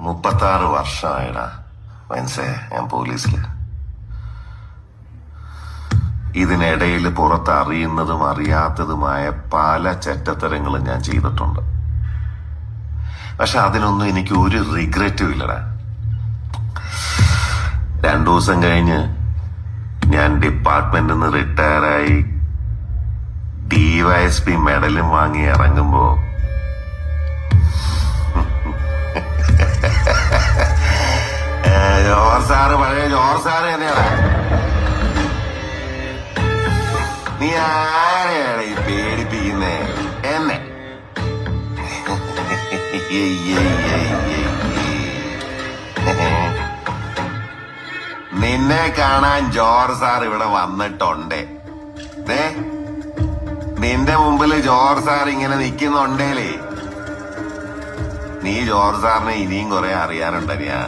36 വർഷമായിടാ മനസ്സേ ഞാൻ പോലീസില്. ഇതിനിടയിൽ പുറത്ത് അറിയുന്നതും അറിയാത്തതുമായ പല ചെറ്റത്തരങ്ങളും ഞാൻ ചെയ്തിട്ടുണ്ട്. പക്ഷെ അതിനൊന്നും എനിക്ക് ഒരു റിഗ്രറ്റും ഇല്ലടാ. 2 ദിവസം കഴിഞ്ഞ് ഞാൻ ഡിപ്പാർട്ട്മെന്റിൽ നിന്ന് റിട്ടയറായി DYSP മെഡലും വാങ്ങി ഇറങ്ങുമ്പോ പഴയ ജോർ സാറ് തന്നെയാണ്. നീ ആരെയാണ് ഈ പേടിപ്പിക്കുന്നേ എന്നെ? നിന്നെ കാണാൻ ജോർജ് സാർ ഇവിടെ വന്നിട്ടുണ്ടേ. നിന്റെ മുമ്പില് ജോർജ് സാർ ഇങ്ങനെ നിക്കുന്നുണ്ടേലേ, നീ ജോർജ് സാറിനെ ഇനിയും കുറെ അറിയാനുണ്ടറിയാ.